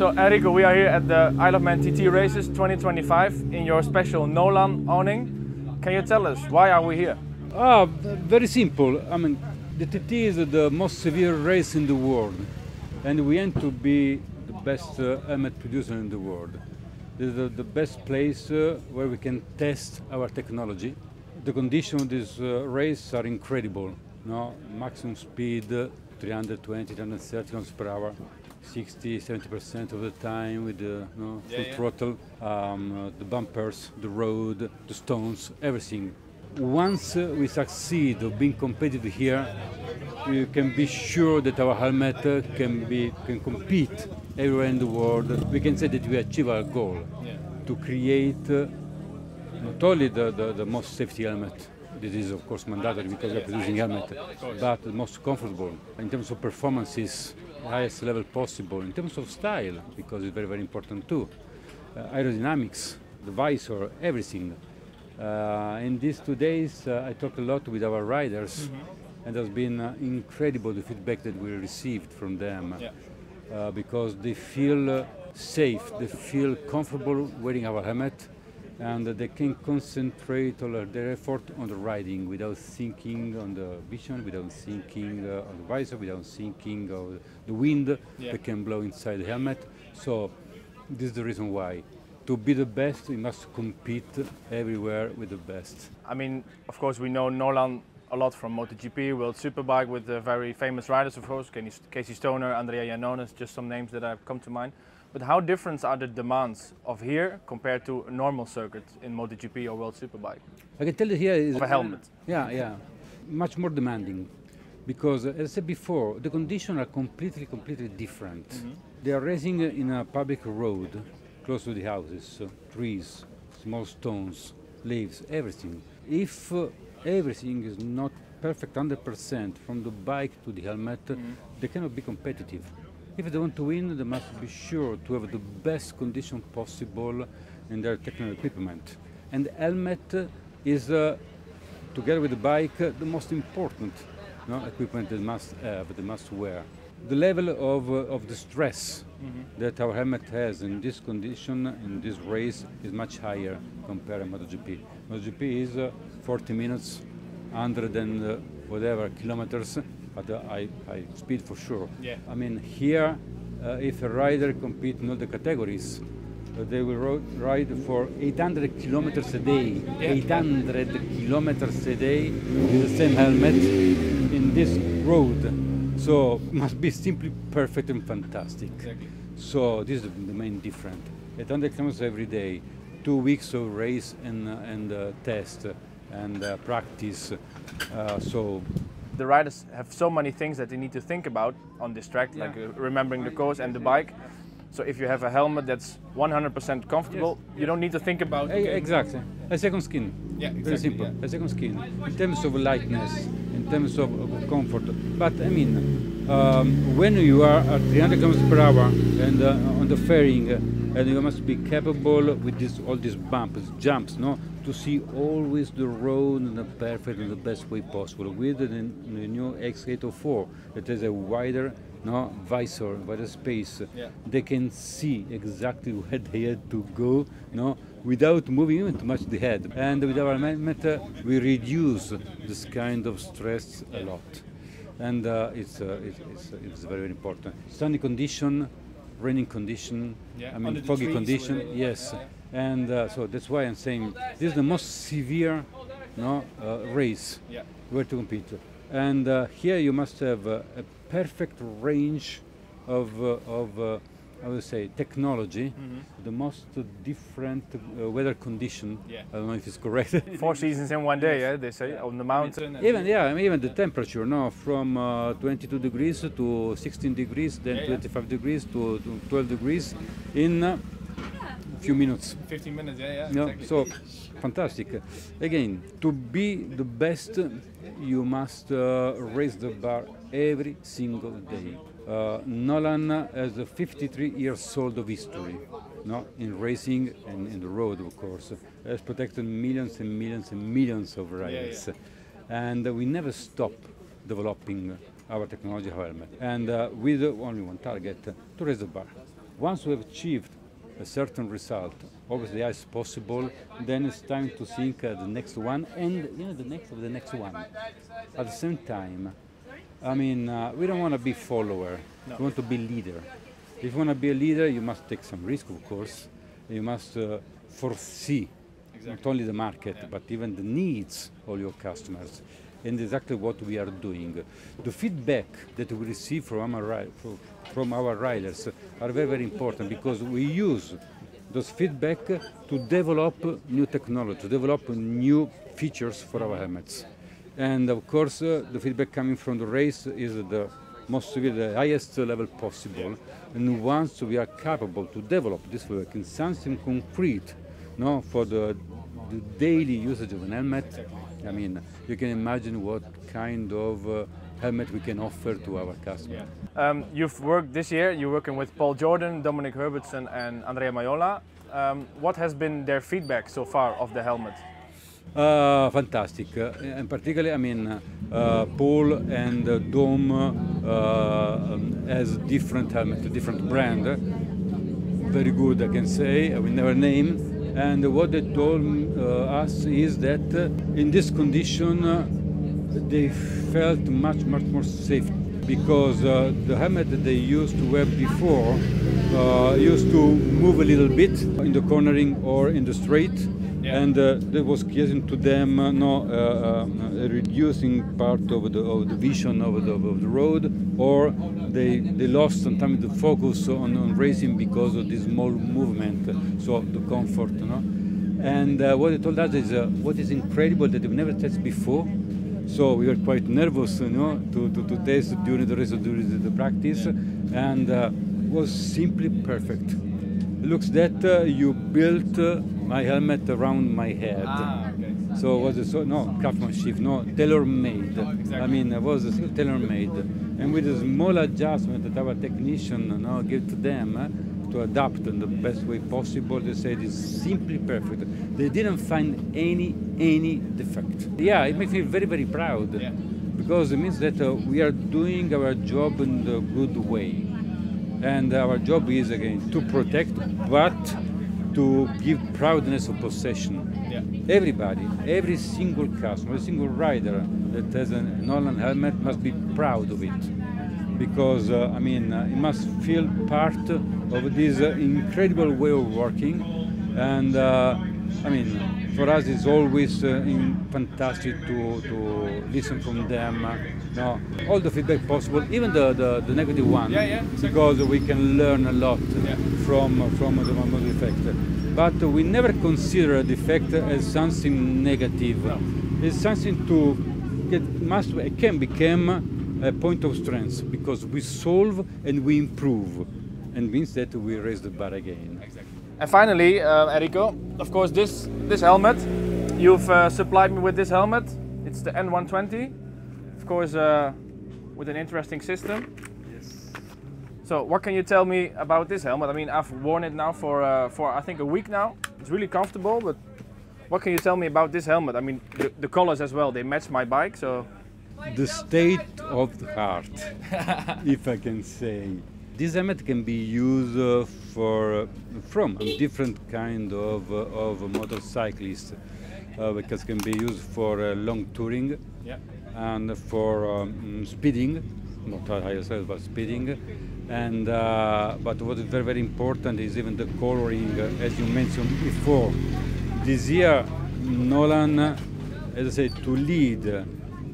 So Enrico, we are here at the Isle of Man TT Races 2025 in your special Nolan awning. Can you tell us why are we here? Very simple. I mean, the TT is the most severe race in the world, and we aim to be the best helmet producer in the world. This is the best place where we can test our technology. The conditions of this race are incredible. No? Maximum speed, 320, 330 km per hour. 60–70% of the time with the full throttle, the bumpers, the road, the stones, everything. Once we succeed of being competitive here, you can be sure that our helmet can compete everywhere in the world. We can say that we achieve our goal to create not only the most safety helmet. This is of course mandatory because we're producing helmet, but the most comfortable in terms of performances, highest level possible, in terms of style, because it's very, very important too. Aerodynamics, the visor, everything. In these 2 days, I talked a lot with our riders, and it's been incredible the feedback that we received from them, because they feel safe, they feel comfortable wearing our helmet, and they can concentrate all their effort on the riding without thinking on the vision, without thinking on the visor, without thinking of the wind that can blow inside the helmet. So this is the reason why. To be the best, we must compete everywhere with the best. I mean, of course, we know Nolan a lot from MotoGP, World Superbike, with the very famous riders, of course, Casey Stoner, Andrea Iannones, just some names that have come to mind. But how different are the demands of here compared to a normal circuit in MotoGP or World Superbike? I can tell you here is of a helmet. Yeah, much more demanding, because as I said before, the conditions are completely different. They are racing in a public road, close to the houses, trees, small stones, leaves, everything. If everything is not perfect 100% from the bike to the helmet, they cannot be competitive. If they want to win, they must be sure to have the best condition possible in their technical equipment. And the helmet is, together with the bike, the most important equipment they must have, they must wear. The level of the stress that our helmet has in this condition, in this race, is much higher compared to MotoGP. MotoGP is 40 minutes, 100 and whatever kilometers, at a high speed for sure. I mean, here, if a rider competes in all the categories, they will ride for 800 kilometers a day. 800 kilometers a day with the same helmet in this road. So it must be simply perfect and fantastic. So this is the main difference. 800 kilometers every day, 2 weeks of race and test and practice. The riders have so many things that they need to think about on this track, like remembering the course and the bike. So if you have a helmet that's 100% comfortable, you don't need to think about... Exactly. A second skin. Very simple. A second skin. In terms of lightness, in terms of comfort. But I mean, when you are at 300 km per hour and on the fairing, and you must be capable with all these bumps, jumps, to see always the road in the perfect and the best way possible. With the new X804, that has a wider visor, wider space, they can see exactly where they had to go, without moving even too much the head. And with our helmet, we reduce this kind of stress a lot. And it's very, very important. Sunny condition, raining condition, I mean foggy condition, yes. And so that's why I'm saying this is the most severe race where to compete. And here you must have a perfect range of I would say technology, the most different weather condition. I don't know if it's correct. 4 seasons in 1 day, they say, on the mountain. Even the temperature, from 22 degrees to 16 degrees, then 25 degrees to 12 degrees in a few minutes. 15 minutes, exactly. So fantastic. Again, to be the best, you must raise the bar every single day. Nolan has 53 years old of history, in racing and in the road, of course. Has protected millions and millions and millions of riders. And we never stop developing our technology helmet. And with only one target, to raise the bar. once we have achieved a certain result, always the highest possible, then it's time to think the next one and the next of the next one. At the same time, I mean, we don't want to be follower. No. We want to be leader. If you want to be a leader, you must take some risk, of course. You must foresee not only the market, but even the needs of your customers. And exactly what we are doing. The feedback that we receive from our riders are very, very important, because we use those feedback to develop new technology, to develop new features for our helmets. And of course, the feedback coming from the race is the highest level possible. And once we are capable to develop this feedback in something concrete, for the daily usage of an helmet, I mean, you can imagine what kind of helmet we can offer to our customers. Yeah. You've worked this year, you're working with Paul Jordan, Dominic Herbertson and Andrea Maiola. What has been their feedback so far of the helmet? Fantastic. And particularly, I mean, Paul and Dom has different helmet, a different brand. Very good, I can say, I will never name. And what they told us is that in this condition they felt much more safe, because the helmet that they used to wear before used to move a little bit in the cornering or in the straight. Yeah. And that was causing to them a reducing part of the vision of the road, or they lost sometimes the focus on racing because of this small movement, so the comfort. And what they told us is what is incredible that they've never tested before. So we were quite nervous, to test during the race, during the practice, and was simply perfect. It looks that you built my helmet around my head. Okay. So it was craftsmanship, tailor-made. Exactly. I mean, it was tailor-made. And with a small adjustment that our technician gave to them to adapt in the best way possible, they said it's simply perfect. They didn't find any defect. Yeah, it makes me very, very proud. Yeah. Because it means that we are doing our job in the good way. And our job is, again, to protect, but to give proudness of possession. Yeah. Everybody, every single customer, every single rider that has a Nolan helmet must be proud of it. Because, I mean, it must feel part of this incredible way of working. And, I mean, for us it's always fantastic to listen from them. All the feedback possible, even the negative one, exactly. Because we can learn a lot from the motor effect. But we never consider a defect as something negative. No. It's something it can become a point of strength, because we solve and we improve, and means that we raise the bar again. Exactly. And finally, Enrico, of course, this helmet, you've supplied me with this helmet. It's the N120, of course, with an interesting system. Yes. So, what can you tell me about this helmet? I mean, I've worn it now for I think a week now. It's really comfortable, but what can you tell me about this helmet? I mean, the colors as well, they match my bike, so. The state of the art, if I can say. This helmet can be used from different kind of motorcyclists, because it can be used for long touring, and for speeding, not higher side, but speeding. And but what is very, very important is even the coloring, as you mentioned before. This year, Nolan, as I said, to lead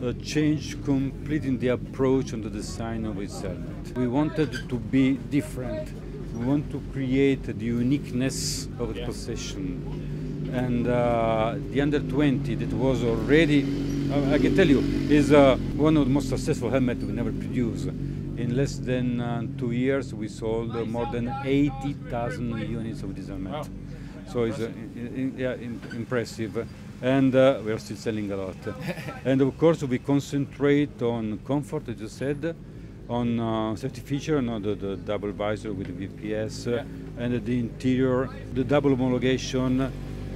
a change complete in the approach and the design of his helmet. We wanted to be different. We want to create the uniqueness of the possession. And the under 20 that was already, I can tell you, is one of the most successful helmets we never produced. In less than 2 years, we sold more than 80,000 units of this helmet. Wow. So it's impressive. And we are still selling a lot. And of course, we concentrate on comfort, as you said, on safety feature, the double visor with the VPS, and the interior, the double homologation,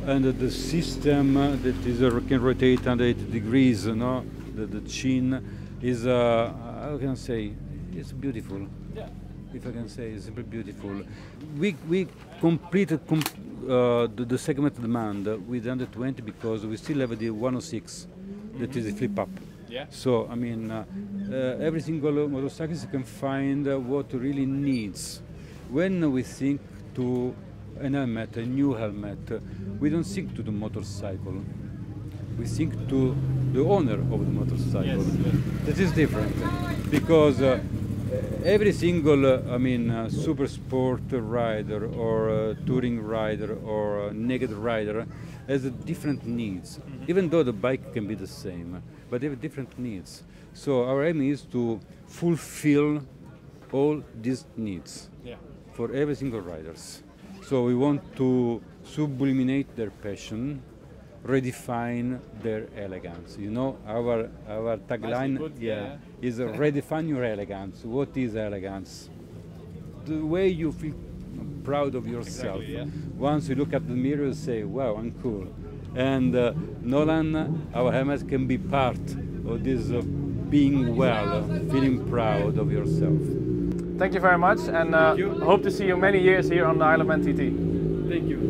and the system that is can rotate 180 degrees. The chin is, how can I say, it's beautiful. Yeah. if I can say, is simply beautiful. We completed the segment demand with under 20 because we still have the 106, that is the flip up. Yeah. So I mean, every single motorcyclist can find what really needs. When we think to an helmet, a new helmet, we don't think to the motorcycle. We think to the owner of the motorcycle. Yes, yes. That is different because every single, super sport rider or touring rider or naked rider has different needs. Even though the bike can be the same, but they have different needs. So our aim is to fulfill all these needs for every single riders. So we want to subliminate their passion, redefine their elegance. You know, our tagline is redefine your elegance. What is elegance? The way you feel proud of yourself. Exactly, yeah. Once you look at the mirror and say, wow, I'm cool. And Nolan, our helmet, can be part of this being well, feeling proud of yourself. Thank you very much, and hope to see you many years here on the Isle of Man TT. Thank you.